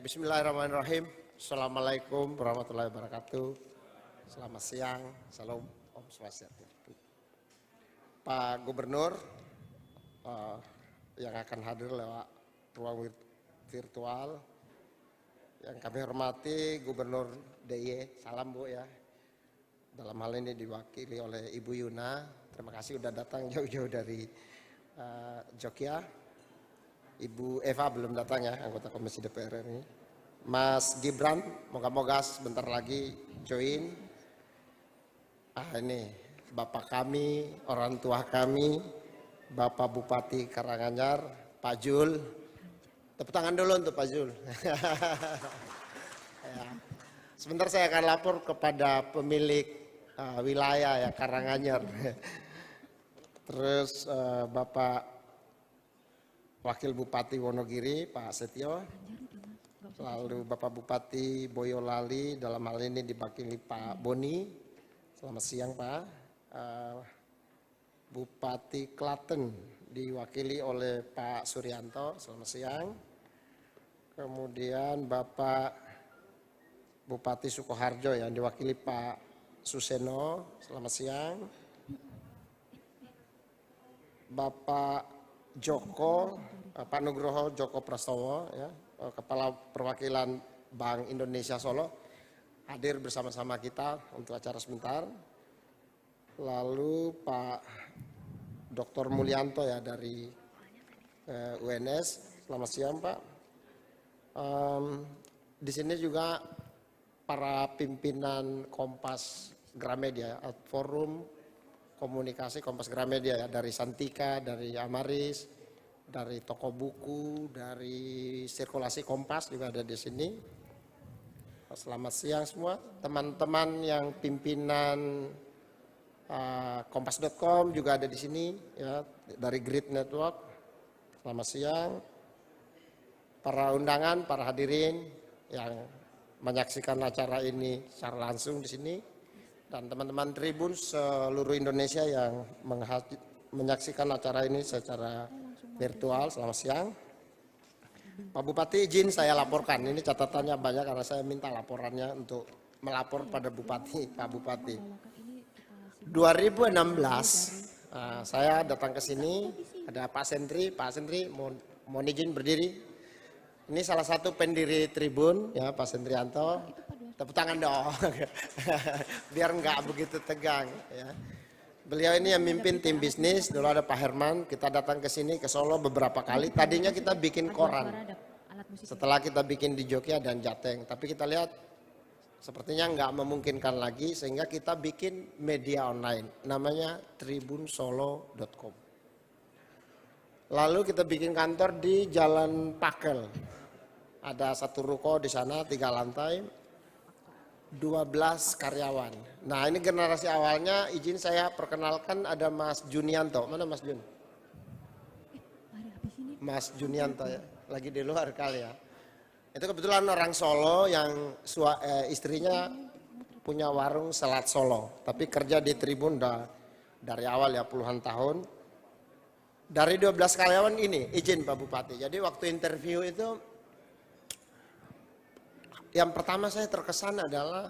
Bismillahirrahmanirrahim. Assalamualaikum warahmatullahi wabarakatuh. Selamat siang, salam Om Swastiastu. Pak Gubernur yang akan hadir lewat ruang virtual, yang kami hormati Gubernur DIY, salam Bu ya. Dalam hal ini diwakili oleh Ibu Yuna, terima kasih sudah datang jauh-jauh dari Jogja. Ibu Eva belum datang ya, anggota Komisi DPR ini. Mas Gibran, moga-moga sebentar lagi join. Ini Bapak kami, orang tua kami, Bapak Bupati Karanganyar, Pak Jul. Tepuk tangan dulu untuk Pak Jul. Ya. Sebentar saya akan lapor kepada pemilik wilayah ya Karanganyar. Terus Bapak Wakil Bupati Wonogiri, Pak Setio. Lalu Bapak Bupati Boyolali, dalam hal ini diwakili Pak Boni. Selamat siang Pak. Bupati Klaten diwakili oleh Pak Suryanto. Selamat siang. Kemudian Bapak Bupati Sukoharjo yang diwakili Pak Suseno. Selamat siang. Bapak Joko, Pak Nugroho Joko Prastowo, ya, Kepala Perwakilan Bank Indonesia Solo, hadir bersama-sama kita untuk acara sebentar. Lalu Pak Dr. Mulyanto ya dari UNS, selamat siang Pak. Di sini juga para pimpinan Kompas Gramedia, Forum Komunikasi Kompas Gramedia ya, dari Santika, dari Amaris, dari toko buku, dari sirkulasi Kompas juga ada di sini. Selamat siang semua, teman-teman yang pimpinan kompas.com juga ada di sini ya, dari Grid Network. Selamat siang. Para undangan, para hadirin yang menyaksikan acara ini secara langsung di sini. Dan teman-teman Tribun seluruh Indonesia yang menyaksikan acara ini secara virtual, selamat siang. Pak Bupati izin saya laporkan, ini catatannya banyak karena saya minta laporannya untuk melapor pada Bupati, Pak Bupati. 2016 saya datang ke sini, ada Pak Sentri mohon izin berdiri. Ini salah satu pendiri Tribun ya, Pak Sentrianto. Tepuk tangan dong, biar nggak begitu tegang. Ya. Beliau ini yang mimpin tim bisnis, dulu ada Pak Herman, kita datang ke sini, ke Solo beberapa kali. Tadinya kita bikin koran, setelah kita bikin di Jogja dan Jateng. Tapi kita lihat sepertinya nggak memungkinkan lagi, sehingga kita bikin media online, namanya tribunsolo.com. Lalu kita bikin kantor di Jalan Pakel, ada satu ruko di sana, 3 lantai. 12 karyawan. Nah ini generasi awalnya, izin saya perkenalkan ada Mas Junianto. Mana Mas Jun? Mas Junianto ya, lagi di luar kali ya. Itu kebetulan orang Solo yang istrinya punya warung selat Solo. Tapi kerja di Tribun dari awal ya puluhan tahun. Dari 12 karyawan ini, izin Pak Bupati. Jadi waktu interview itu, yang pertama saya terkesan adalah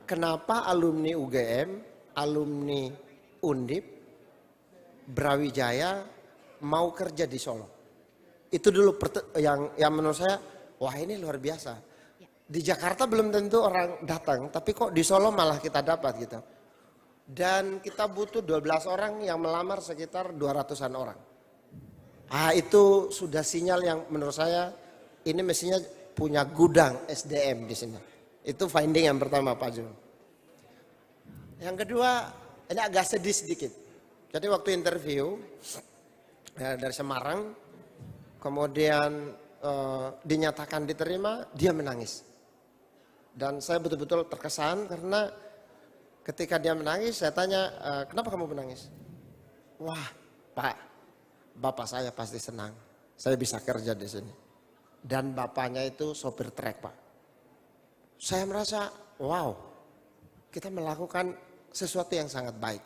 kenapa alumni UGM, alumni Undip, Brawijaya mau kerja di Solo. Itu dulu yang menurut saya, wah ini luar biasa. Di Jakarta belum tentu orang datang, tapi kok di Solo malah kita dapat gitu. Dan kita butuh 12 orang yang melamar sekitar 200-an orang. Itu sudah sinyal yang menurut saya ini mestinya punya gudang SDM di sini. Itu finding yang pertama Pak Jun. Yang kedua, ini agak sedih sedikit. Jadi waktu interview ya, dari Semarang, kemudian dinyatakan diterima, dia menangis. Dan saya betul-betul terkesan karena ketika dia menangis, saya tanya, kenapa kamu menangis? Wah, Pak, bapak saya pasti senang. Saya bisa kerja di sini. Dan bapaknya itu sopir trek Pak. Saya merasa wow, kita melakukan sesuatu yang sangat baik.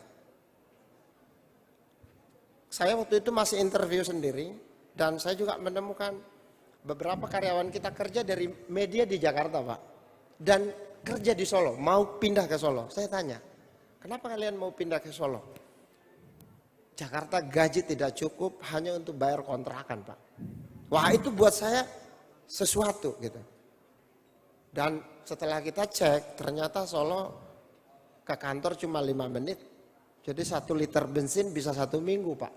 Saya waktu itu masih interview sendiri dan saya juga menemukan beberapa karyawan kita kerja dari media di Jakarta Pak. Dan kerja di Solo, mau pindah ke Solo. Saya tanya, kenapa kalian mau pindah ke Solo? Jakarta gaji tidak cukup hanya untuk bayar kontrakan Pak. Wah itu buat saya sesuatu gitu. Dan setelah kita cek, ternyata Solo ke kantor cuma 5 menit. Jadi 1 liter bensin bisa 1 minggu Pak.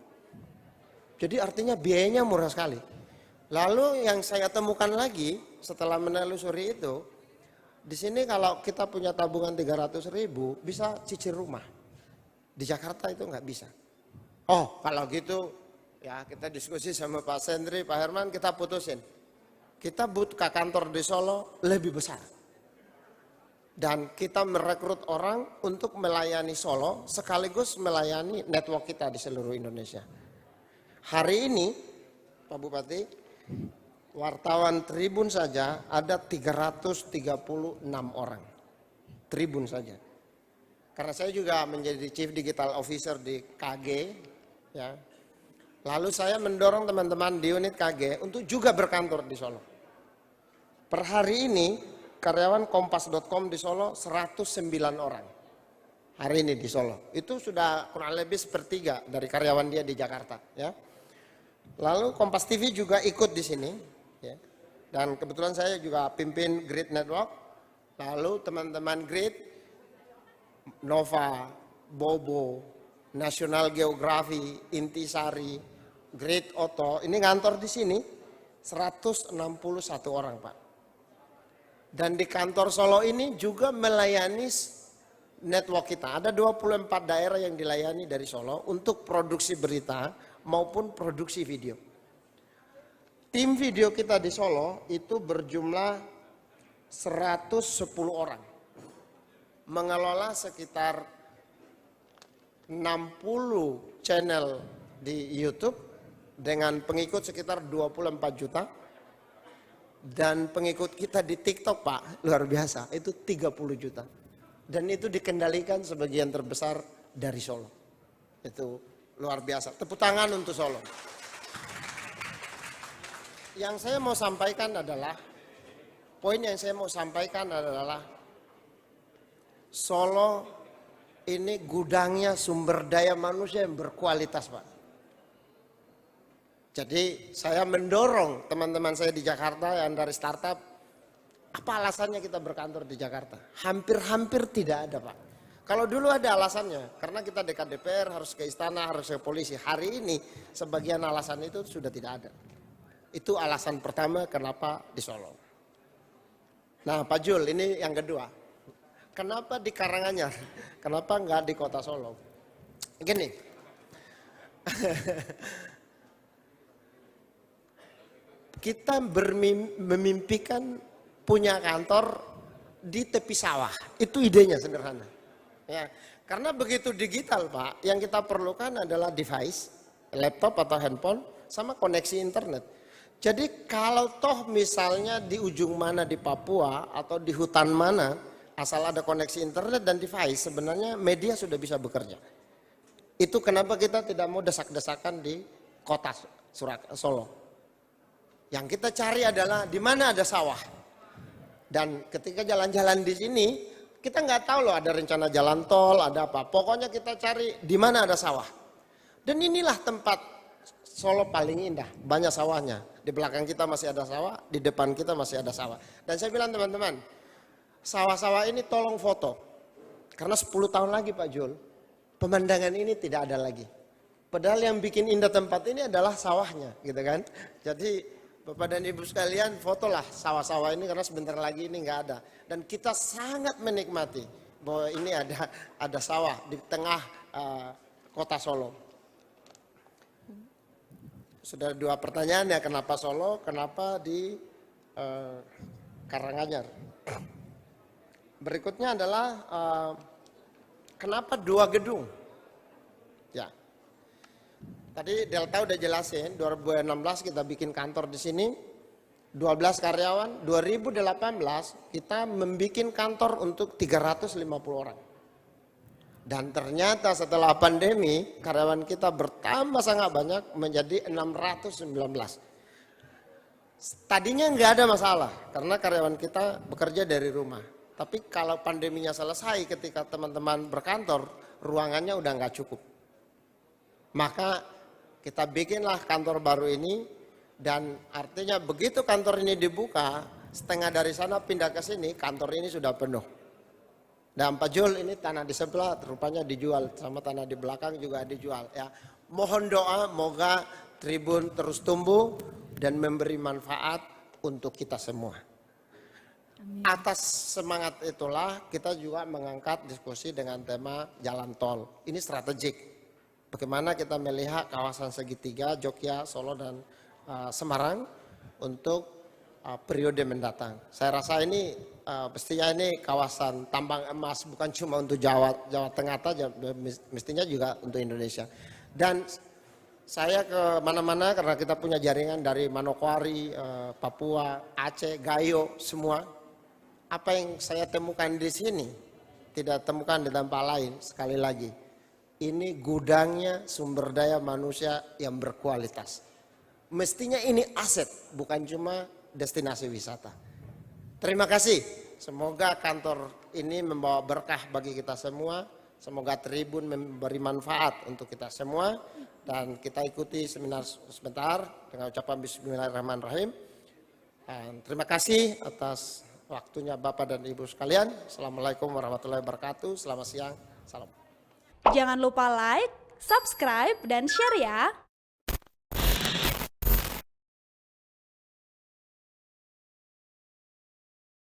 Jadi artinya biayanya murah sekali. Lalu yang saya temukan lagi setelah menelusuri itu, di sini kalau kita punya tabungan 300.000 bisa cicil rumah. Di Jakarta itu nggak bisa. Oh kalau gitu ya kita diskusi sama Pak Sendri, Pak Herman, kita putusin. Kita buka kantor di Solo lebih besar. Dan kita merekrut orang untuk melayani Solo sekaligus melayani network kita di seluruh Indonesia. Hari ini Pak Bupati, wartawan Tribun saja ada 336 orang. Tribun saja. Karena saya juga menjadi Chief Digital Officer di KG. Ya. Lalu saya mendorong teman-teman di unit KG untuk juga berkantor di Solo. Per hari ini karyawan kompas.com di Solo 109 orang. Hari ini di Solo. Itu sudah kurang lebih sepertiga dari karyawan dia di Jakarta. Ya. Lalu Kompas TV juga ikut di sini. Ya. Dan kebetulan saya juga pimpin Grid Network. Lalu teman-teman Grid, Nova, Bobo, National Geography, Intisari, Grid Auto, ini kantor di sini 161 orang Pak. Dan di kantor Solo ini juga melayani network kita. Ada 24 daerah yang dilayani dari Solo untuk produksi berita maupun produksi video. Tim video kita di Solo itu berjumlah 110 orang. Mengelola sekitar 60 channel di YouTube dengan pengikut sekitar 24 juta. Dan pengikut kita di TikTok Pak, luar biasa, itu 30 juta. Dan itu dikendalikan sebagian terbesar dari Solo. Itu luar biasa. Tepuk tangan untuk Solo. Yang saya mau sampaikan adalah, poin yang saya mau sampaikan adalah, Solo ini gudangnya sumber daya manusia yang berkualitas Pak. Jadi saya mendorong teman-teman saya di Jakarta yang dari startup, apa alasannya kita berkantor di Jakarta? Hampir-hampir tidak ada Pak. Kalau dulu ada alasannya, karena kita dekat DPR, harus ke istana, harus ke polisi. Hari ini sebagian alasan itu sudah tidak ada. Itu alasan pertama kenapa di Solo. Nah Pak Jul, ini yang kedua. Kenapa di Karanganyar? Kenapa enggak di kota Solo? Gini. Kita memimpikan punya kantor di tepi sawah. Itu idenya sederhana. Ya, karena begitu digital Pak, yang kita perlukan adalah device, laptop atau handphone, sama koneksi internet. Jadi kalau toh misalnya di ujung mana di Papua atau di hutan mana, asal ada koneksi internet dan device, sebenarnya media sudah bisa bekerja. Itu kenapa kita tidak mau desak-desakan di kota Solo. Yang kita cari adalah di mana ada sawah. Dan ketika jalan-jalan di sini, kita nggak tahu loh ada rencana jalan tol, ada apa. Pokoknya kita cari di mana ada sawah. Dan inilah tempat Solo paling indah, banyak sawahnya. Di belakang kita masih ada sawah, di depan kita masih ada sawah. Dan saya bilang teman-teman, sawah-sawah ini tolong foto. Karena 10 tahun lagi Pak Jul, pemandangan ini tidak ada lagi. Padahal yang bikin indah tempat ini adalah sawahnya, gitu kan. Jadi Bapak dan Ibu sekalian, fotolah sawah-sawah ini karena sebentar lagi ini nggak ada. Dan kita sangat menikmati bahwa ini ada sawah di tengah kota Solo. Sudah 2 pertanyaan ya, kenapa Solo, kenapa di Karanganyar. Berikutnya adalah kenapa 2 gedung? Ya, tadi Delta udah jelasin, 2016 kita bikin kantor di sini, 12 karyawan, 2018 kita membuat kantor untuk 350 orang. Dan ternyata setelah pandemi, karyawan kita bertambah sangat banyak menjadi 619. Tadinya nggak ada masalah karena karyawan kita bekerja dari rumah. Tapi kalau pandeminya selesai ketika teman-teman berkantor, ruangannya udah nggak cukup. Maka kita bikinlah kantor baru ini dan artinya begitu kantor ini dibuka, setengah dari sana pindah ke sini, kantor ini sudah penuh. Dan Pak Jul ini tanah di sebelah rupanya dijual, sama tanah di belakang juga dijual. Ya, mohon doa, moga Tribun terus tumbuh dan memberi manfaat untuk kita semua. Amin. Atas semangat itulah kita juga mengangkat diskusi dengan tema jalan tol. Ini strategik. Bagaimana kita melihat kawasan segitiga Jogja, Solo dan Semarang untuk periode mendatang. Saya rasa ini mestinya ini kawasan tambang emas bukan cuma untuk Jawa Tengah saja, mestinya juga untuk Indonesia. Dan saya ke mana-mana karena kita punya jaringan dari Manokwari, Papua, Aceh, Gayo, semua. Apa yang saya temukan di sini tidak temukan di tempat lain. Sekali lagi, ini gudangnya sumber daya manusia yang berkualitas. Mestinya ini aset, bukan cuma destinasi wisata. Terima kasih. Semoga kantor ini membawa berkah bagi kita semua. Semoga Tribun memberi manfaat untuk kita semua. Dan kita ikuti seminar sebentar dengan ucapan Bismillahirrahmanirrahim. Dan terima kasih atas waktunya Bapak dan Ibu sekalian. Assalamualaikum warahmatullahi wabarakatuh. Selamat siang. Salam. Jangan lupa like, subscribe, dan share ya.